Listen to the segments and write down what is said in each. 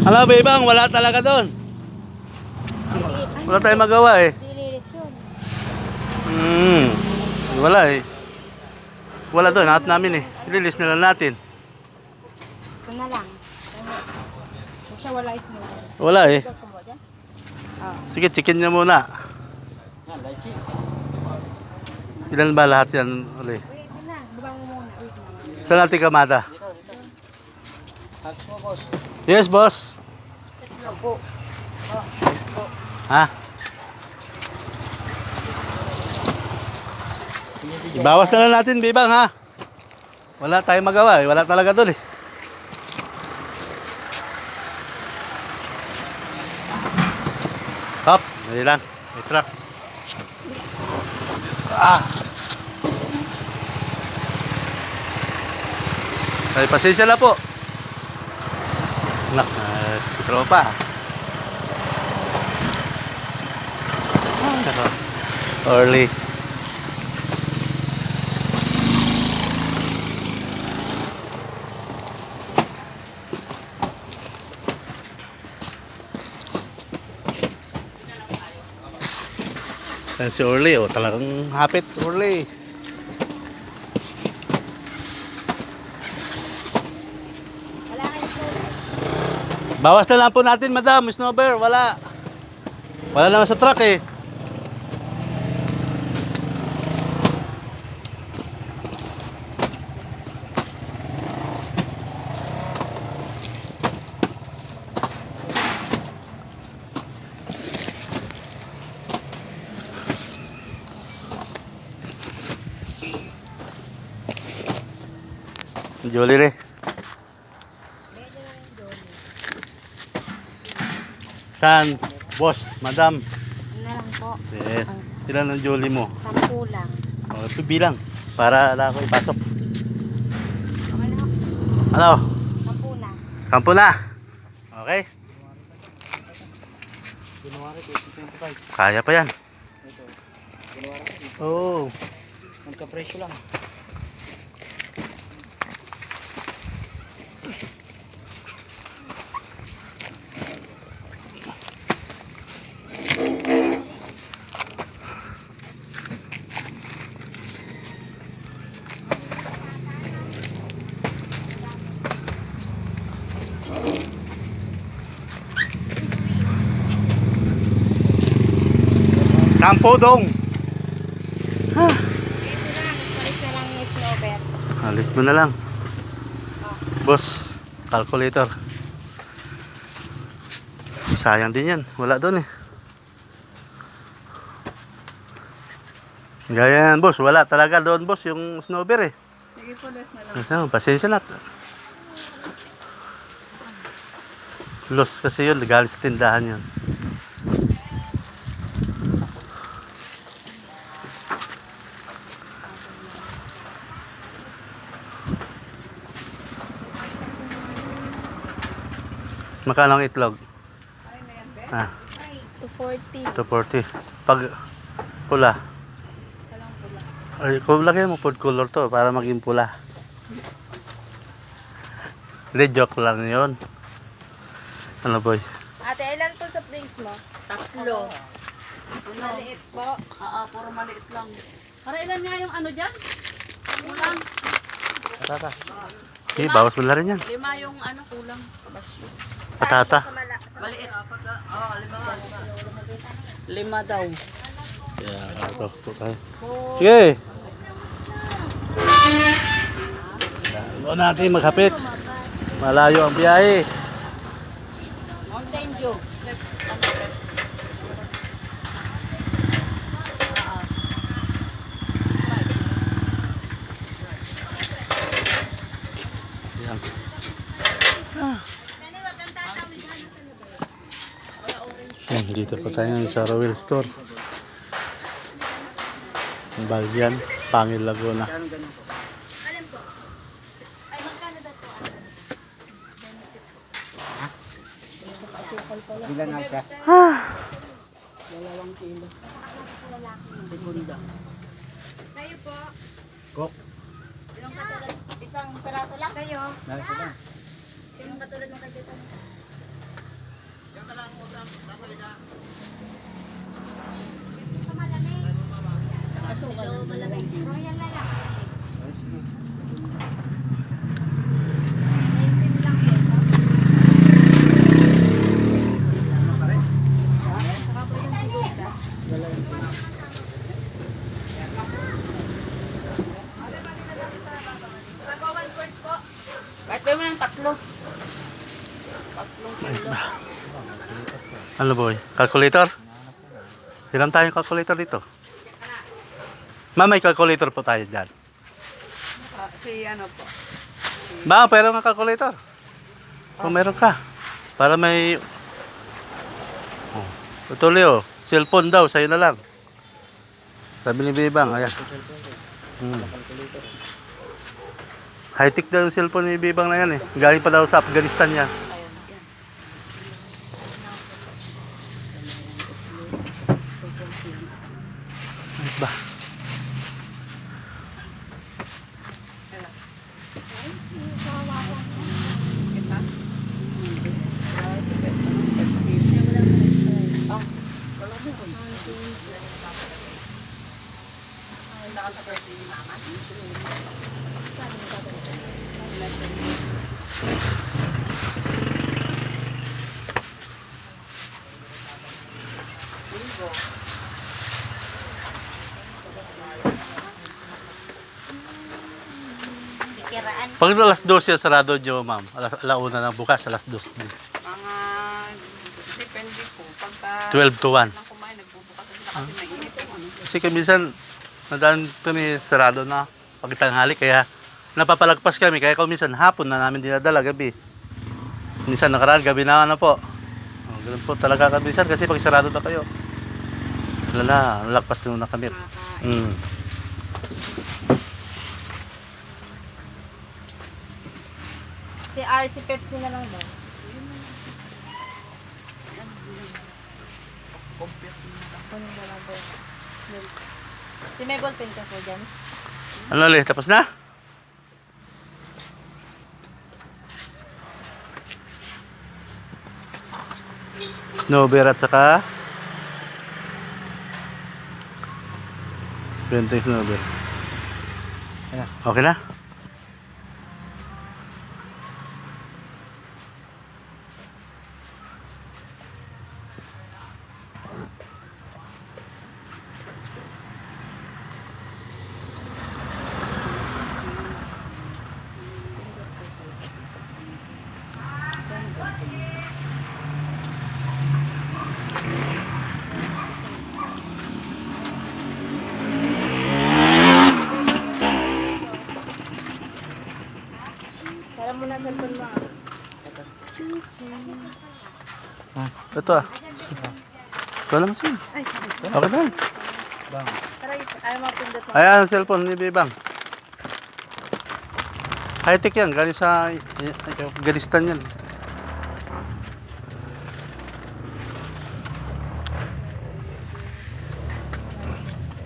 Ano, Bebang, wala talaga doon. Wala tayong magawa eh. Wala eh. Wala doon, hanap namin eh. Ililis na lang natin. Ito na lang. Siya wala is mo. Wala eh. Sige, chicken nyo muna. Ilan ba lahat yan? Uli? Wait na, bubang mo muna. Wait na. Saan natin kamata? Yes, boss. Ha? Bawas na lang natin, Bibang, ha? Wala tayong magawa eh. Wala talaga doon eh. Hop, hindi lang. May truck. Ay, pasensya na po. Nak, tropa. Early. Yan si Orly, oh, talagang hapit, Orly. Wala kayo snowbird. Bawas na lang po natin, madam, snowbird, wala. Wala naman sa truck eh. Jolly rin. Saan? Boss, madam. Ano na lang po. Yes. Ilan ang jolly mo? 10 lang. O, ito bilang. Para ala ko ipasok. Okay na ho. Ano? 10 na. Kampo na. Okay. Kaya pa yan. Oo. Magka-presyo lang. Sampo dong. Ito na. Palis na lang yung snowbird. Alis mo na lang. Boss, calculator. Sayang din yan. Wala doon eh. Gaya yan, boss. Wala talaga doon, boss, yung snowbird eh. Sige po, less na lang. Pasensya na. Loss kasi yun. Galing sa tindahan yun. Magkano ang itlog? Ah, 240. 240. Pag pula. Ay, kung lagyan mo food color to para maging pula. Hindi, joke lang yun. Ano boy? Ate, ilan po soft drinks mo? 3. Maliit po. Oo, puro maliit lang. Para ilan nga yung ano dyan? Kulang. Patata. Okay, bawas mo na rin yan. 5 yung ano kulang. Basyo. Patata. Maliit. Oo, 5 daw. Yeah, ito po tayo. Sige. Doon natin maghapit. Malayo ang biyahe. Mountain Dew. Yan. Yan, dito po tayo sa Rowell Store. Balyan, Pangil, Laguna. Bilan nga siya. 2 kilo. Segunda. Kayo po. Kok. Isang peraso lang kayo. Nasa ba? Yung katulad ng kagatan. Asukal. Royal na lang. Kahit ba mo ng tatlo? Tatlong kilo. Ano boy? Calculator? Hiram tayong calculator dito. Ma'am, may calculator po tayo dyan. Si ano po? Ba, pero nga calculator. Kung meron ka. Para may... Oh. Tutuloy oh. Cellphone daw, sa'yo na lang. Sabi ni Bebang, ayan. High-tech daw yung cellphone ni Bebang na yan eh. Galing pa daw sa Afghanistan yan. Ayun, yan. Ay ba? Kita? Ah, wala mo ko. Wala ka sa birthday ni Mama? Kiraan. Pag alas 12 sarado nyo, ma'am. Alauna ng bukas, alas 2. Mga, depende po. Pagka 12 to 1. nang kumain, nagbubukas sila kasi mainit yung ano. Kasi minsan, nadaan kami sarado na pagtanghali, kaya napapalagpas kami. Kaya kung minsan hapon na namin dinadala, gabi. Minsan nakaraan, gabi na ano po. Oh, ganun po talaga kami minsan kasi pag sarado na kayo. Wala na, lagpas na kami. Nakakain. Si RC Pepsi na lang daw. Kunin mo lang daw. Si may ballpen ka po dyan. Ano ulit, tapos na? Snowbear at saka 20 snowbear. Okay na? Sara mo na cellphone mo. Ito ah. Ito naman siya. Okay na. Tara, ayaw mo pindot mo. Ayan ang cellphone ni Bebang. High-tech yan. Galing sa Afghanistan yan.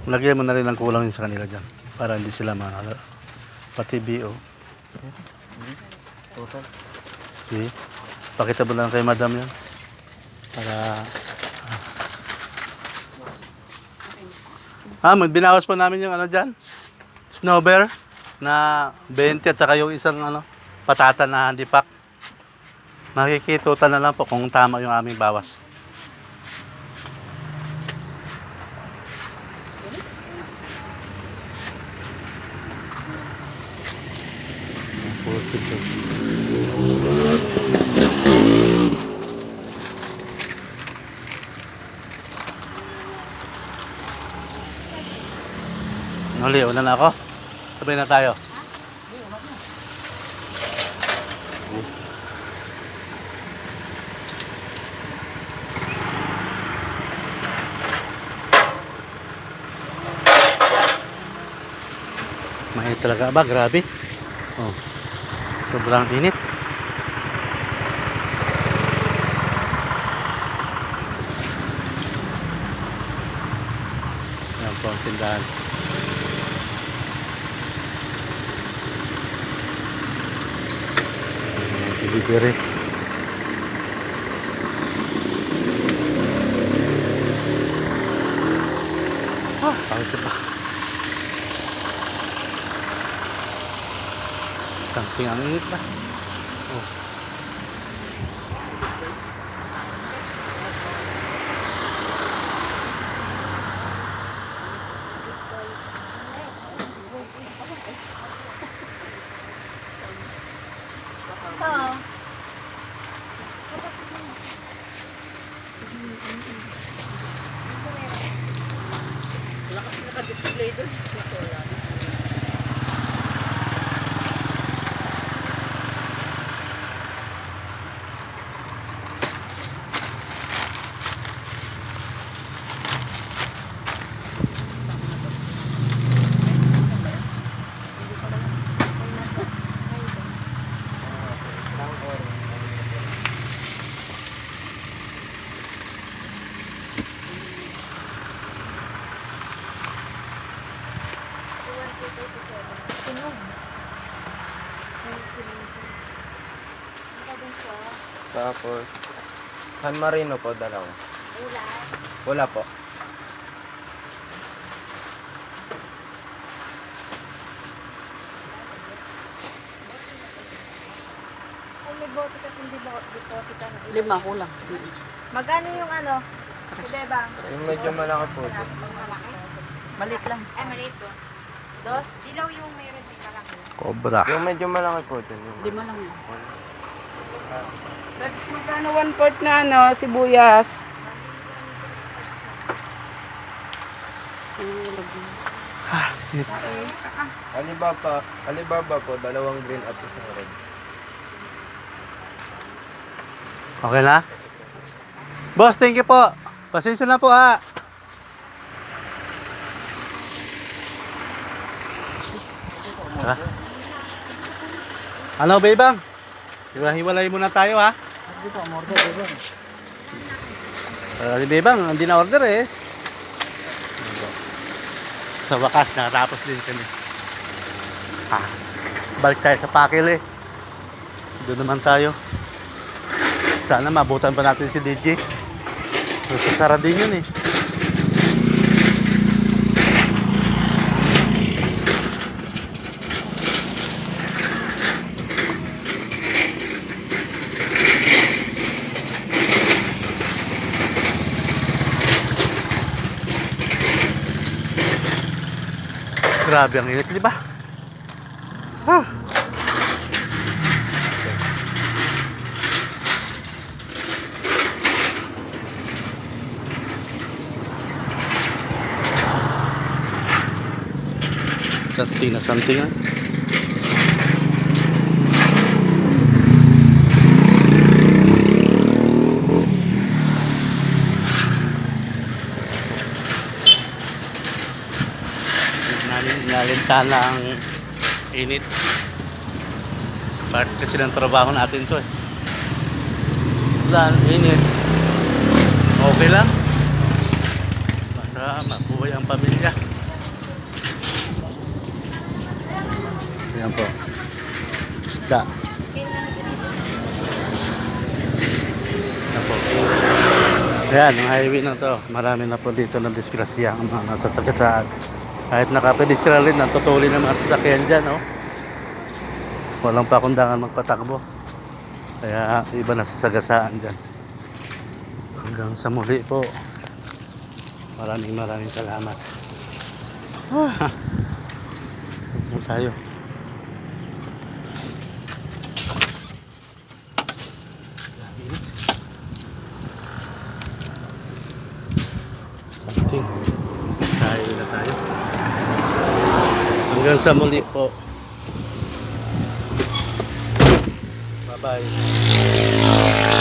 Lagyan mo na rin ang kulang yun sa kanila dyan. Para hindi sila mahal. Pati BO. Total. See? Pakita mo lang kay madam yan. Para... binawas po namin yung ano dyan. Snowbear na 20 at saka yung isang ano, patata na hindi pack. Makikitutan na lang po kung tama yung aming bawas. Huli, una na ako. Sabay na tayo. Mahit talaga ba? Grabe. Oh. Sobrang init. Yan po ang tindahan. Delivery. Tingnan ang init ba? Oh. Lakas naka-display doon. Wala. Tapos, San Marino po, dalawa. Wala po. Ay, may bote ka hindi deposit ka na. 5 kulang. Magkano yung ano? Pwede bang? Yung medyo malaki po. Malaki? Maliit lang. Ay, maliit dos. Dos? Dilaw yung meron din malaki. Cobra. Yung medyo malaki po dun. 5 lang. Tapos magkano 1/4 na ano, sibuyas? Alibaba po, dalawang green at isang red. Okay na? Boss, thank you po. Pasensya na po ha. Ha? Ano, Bebang? Hiwalay muna tayo ha. Hindi po, amorder, diba? Si Bebang, hindi na order eh. Sa wakas, nakatapos din kami. Balik tayo sa Pakil eh. Doon naman tayo. Sana mabutan pa natin si DJ. Sasara din yun eh. Grabe ang init, di ba? Santing na santing ah. Nalintana ang init. Part kasi ng trabaho natin to eh. Wala, init. Okay lang. Para mabuhay ang pamilya. Ayan po. Isda. Ayan po. Ayan, ang highway na to. Marami na po dito na disgrasya ang mga nasasagasaan. Kahit nakapedestrian rin, natutuli ng mga sasakyan dyan, oh. Walang pakundangan magpatakbo. Kaya iba nasasagasaan dyan. Hanggang sa muli po. Maraming salamat. Ito tayo. Something. Tayo na tayo. Hanggang sa muli po. Bye-bye.